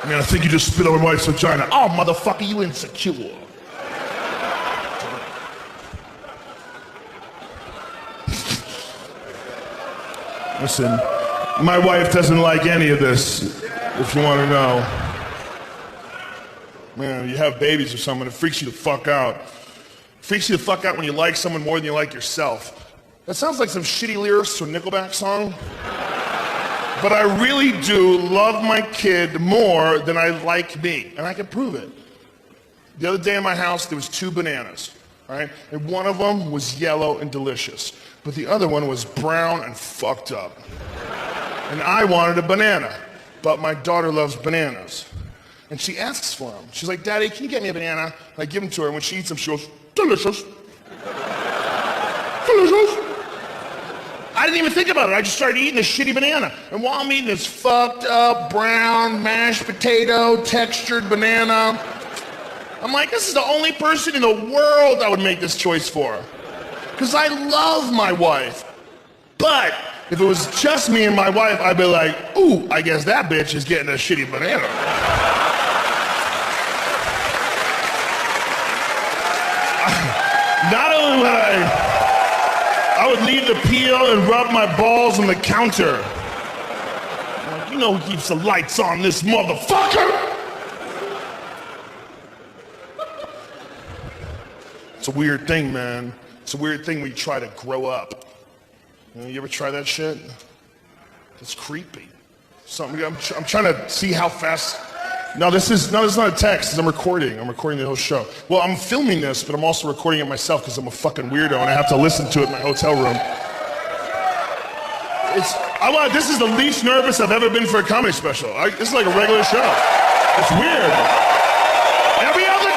Man, I think you just spit on my wife's vagina. Oh, motherfucker, you insecure. Listen, my wife doesn't like any of this, if you want to know. Man, you have babies or someone, it freaks you the fuck out. It freaks you the fuck out when you like someone more than you like yourself. That sounds like some shitty lyrics to a Nickelback song. But I really do love my kid more than I like me, and I can prove it. The other day in my house, there was 2 bananas, right? And one of them was yellow and delicious, but the other one was brown and fucked up. And I wanted a banana, but my daughter loves bananas. And she asks for them. She's like, Daddy, can you get me a banana? And I give them to her, and when she eats them, she goes, delicious. Delicious. I didn't even think about it. I just started eating this shitty banana. And while I'm eating this fucked up, brown, mashed potato, textured banana, I'm like, this is the only person in the world I would make this choice for. Because I love my wife. But if it was just me and my wife, I'd be like, ooh, I guess that bitch is getting a shitty banana. Not only would I would leave the peel and rub my balls on the counter. Like, you know who keeps the lights on, this motherfucker? It's a weird thing, man. It's a weird thing when you try to grow up. You ever try that shit? It's creepy. Something, I'm trying to see how fast. No, this is not a text. I'm recording the whole show. Well, I'm filming this, but I'm also recording it myself because I'm a fucking weirdo and I have to listen to it in my hotel room. This is the least nervous I've ever been for a comedy special. This is like a regular show. It's weird. Every other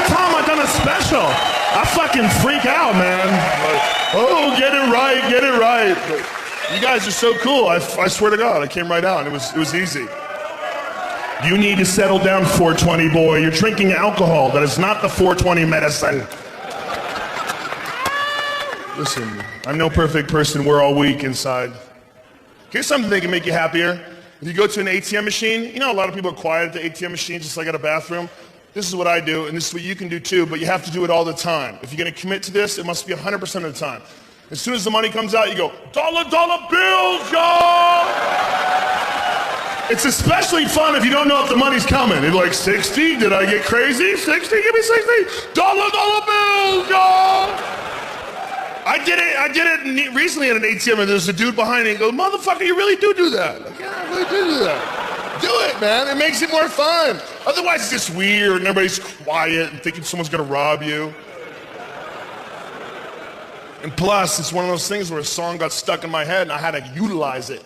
time I've done a special, I fucking freak out, man. Like, oh, get it right. But you guys are so cool. I swear to God, I came right out. It was easy. You need to settle down, 420 boy. You're drinking alcohol. That is not the 420 medicine. Listen, I'm no perfect person. We're all weak inside. Here's something that can make you happier. If you go to an ATM machine, you know a lot of people are quiet at the ATM machine, just like at a bathroom. This is what I do, and this is what you can do too, but you have to do it all the time. If you're gonna commit to this, it must be 100% of the time. As soon as the money comes out, you go, dollar bills, y'all! It's especially fun if you don't know if the money's coming. You're like, 60? Did I get crazy? 60? Give me 60. Dollar bills, y'all! I did it recently at an ATM, and there's a dude behind me. He goes, motherfucker, you really do that. Like, yeah, I really do that. Do it, man. It makes it more fun. Otherwise, it's just weird, and everybody's quiet and thinking someone's gonna rob you. And plus, it's one of those things where a song got stuck in my head, and I had to utilize it.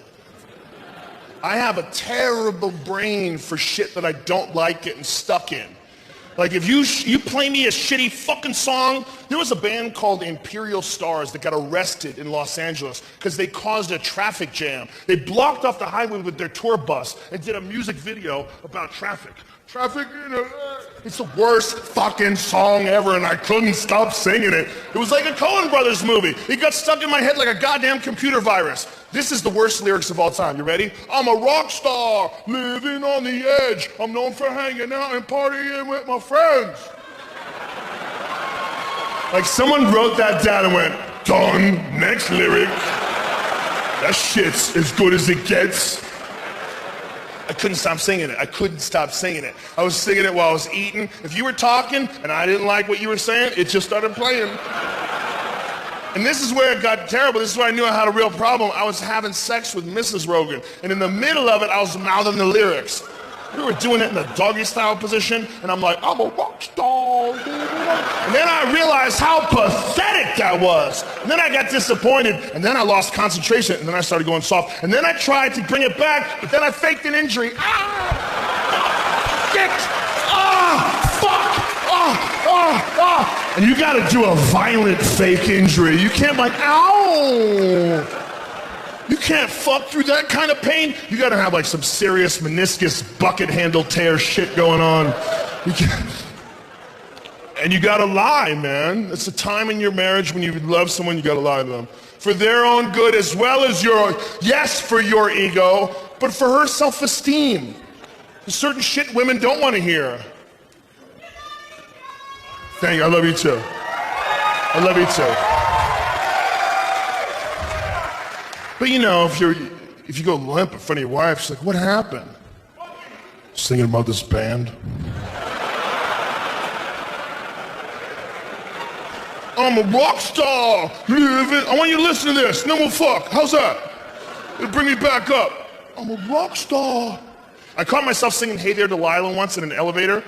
I have a terrible brain for shit that I don't like getting stuck in. Like if you play me a shitty fucking song, there was a band called Imperial Stars that got arrested in Los Angeles because they caused a traffic jam. They blocked off the highway with their tour bus and did a music video about traffic. Traffic, it's the worst fucking song ever, and I couldn't stop singing it. It was like a Coen Brothers movie. It got stuck in my head like a goddamn computer virus. This is the worst lyrics of all time. You ready? I'm a rock star, living on the edge. I'm known for hanging out and partying with my friends. Like someone wrote that down and went, done, next lyric. That shit's as good as it gets. I couldn't stop singing it. I couldn't stop singing it. I was singing it while I was eating. If you were talking and I didn't like what you were saying, it just started playing. And this is where it got terrible. This is where I knew I had a real problem. I was having sex with Mrs. Rogan, and in the middle of it, I was mouthing the lyrics. We were doing it in the doggy style position, and I'm like, I'm a rock star. And then I realized how pathetic that was. And then I got disappointed, and then I lost concentration, and then I started going soft. And then I tried to bring it back, but then I faked an injury. Ah! Shit! Ah! Fuck! And you gotta do a violent fake injury. You can't like, ow! You can't fuck through that kind of pain. You gotta have like some serious meniscus bucket handle tear shit going on. And you gotta lie, man. It's a time in your marriage when you love someone, you gotta lie to them. For their own good as well as your, yes, for your ego, but for her self-esteem. There's certain shit women don't wanna hear. Thank you, I love you too. I love you too. But you know, if you go limp in front of your wife, she's like, what happened? Just thinking about this band. I'm a rock star. I want you to listen to this, and then we'll fuck. How's that? It'll bring me back up. I'm a rock star. I caught myself singing Hey There Delilah once in an elevator,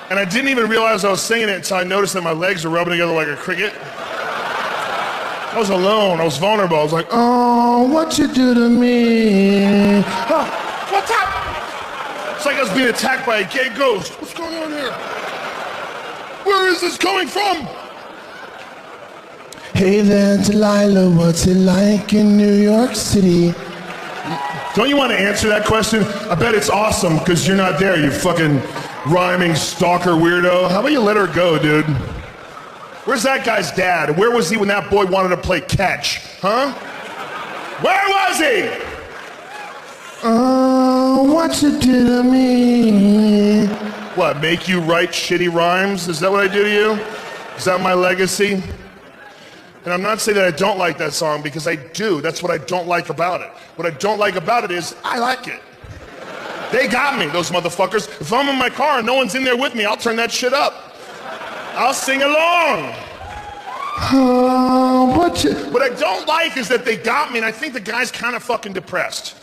and I didn't even realize I was singing it until I noticed that my legs were rubbing together like a cricket. I was alone, I was vulnerable. I was like, oh, what you do to me? Oh, what's up? It's like I was being attacked by a gay ghost. What's going on here? Where is this coming from? Hey there, Delilah, what's it like in New York City? Don't you want to answer that question? I bet it's awesome, because you're not there, you fucking rhyming stalker weirdo. How about you let her go, dude? Where's that guy's dad? Where was he when that boy wanted to play catch? Huh? Where was he? Oh, what you do to me? What, make you write shitty rhymes? Is that what I do to you? Is that my legacy? And I'm not saying that I don't like that song, because I do. That's what I don't like about it. What I don't like about it is I like it. They got me, those motherfuckers. If I'm in my car and no one's in there with me, I'll turn that shit up. I'll sing along. What I don't like is that they got me, and I think the guy's kind of fucking depressed.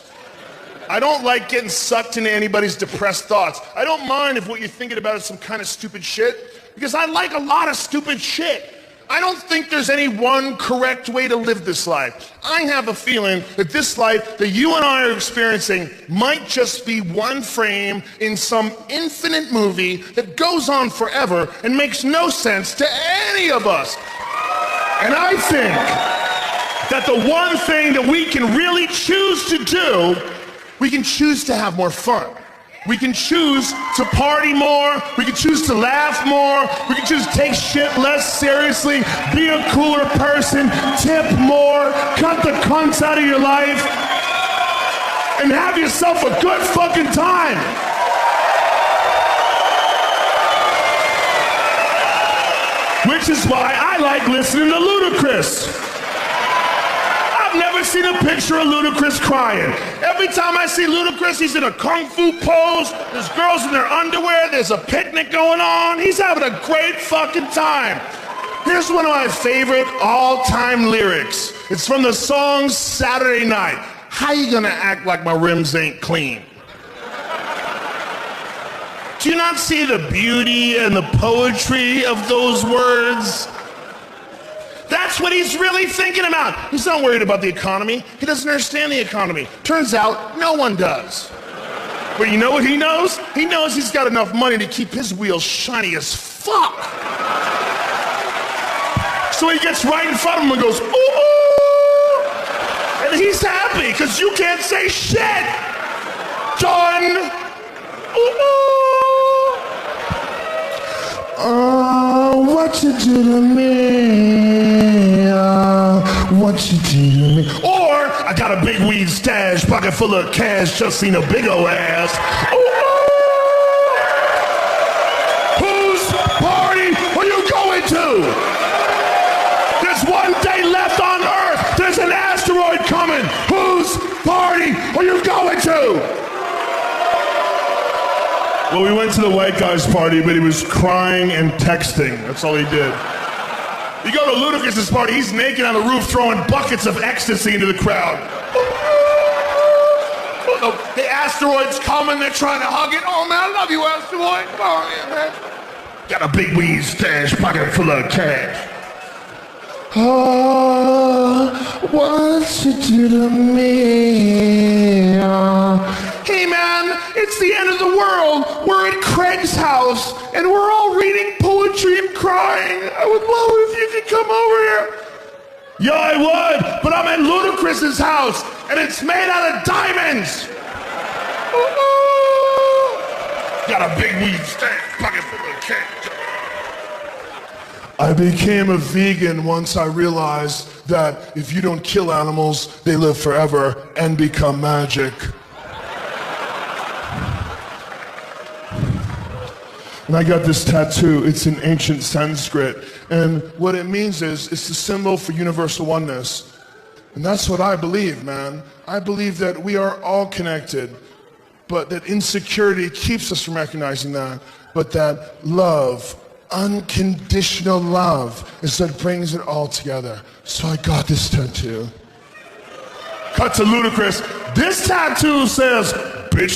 I don't like getting sucked into anybody's depressed thoughts. I don't mind if what you're thinking about is some kind of stupid shit, because I like a lot of stupid shit. I don't think there's any one correct way to live this life. I have a feeling that this life that you and I are experiencing might just be one frame in some infinite movie that goes on forever and makes no sense to any of us. And I think that the one thing that we can really choose to do, we can choose to have more fun. We can choose to party more, we can choose to laugh more, we can choose to take shit less seriously, be a cooler person, tip more, cut the cunts out of your life, and have yourself a good fucking time. Which is why I like listening to Ludacris. I've never seen a picture of Ludacris crying. Every time I see Ludacris, he's in a kung fu pose, there's girls in their underwear, there's a picnic going on, he's having a great fucking time. Here's one of my favorite all-time lyrics. It's from the song Saturday Night. How you gonna act like my rims ain't clean? Do you not see the beauty and the poetry of those words? That's what he's really thinking about. He's not worried about the economy. He doesn't understand the economy. Turns out, no one does. But you know what he knows? He knows he's got enough money to keep his wheels shiny as fuck. So he gets right in front of him and goes, ooh! And he's happy, because you can't say shit! Done! Ooh! What you do to me? What you do to me? Or, I got a big weed stash, pocket full of cash, just seen a big ol' ass. Ooh! Whose party are you going to? There's one day left on Earth. There's an asteroid coming. Whose party are you going to? Well, we went to the white guy's party, but he was crying and texting. That's all he did. You go to Ludacris's party, he's naked on the roof throwing buckets of ecstasy into the crowd. The asteroid's coming, they're trying to hug it. Oh man, I love you, asteroid. Oh yeah, man. Got a big weed stash, pocket full of cash. Oh, what you do to me? Hey man, it's the end of the world. We're at Craig's house, and we're all reading poetry and crying. I would love it if you could come over here. Yeah, I would, but I'm at Ludacris's house, and it's made out of diamonds. Got a big weed stash, pocket full of cash. I became a vegan once I realized that if you don't kill animals, they live forever and become magic. And I got this tattoo. It's in ancient Sanskrit. And what it means is, it's the symbol for universal oneness. And that's what I believe, man. I believe that we are all connected, but that insecurity keeps us from recognizing that. But that love, unconditional love, is what brings it all together. So I got this tattoo. Cut to Ludacris. This tattoo says,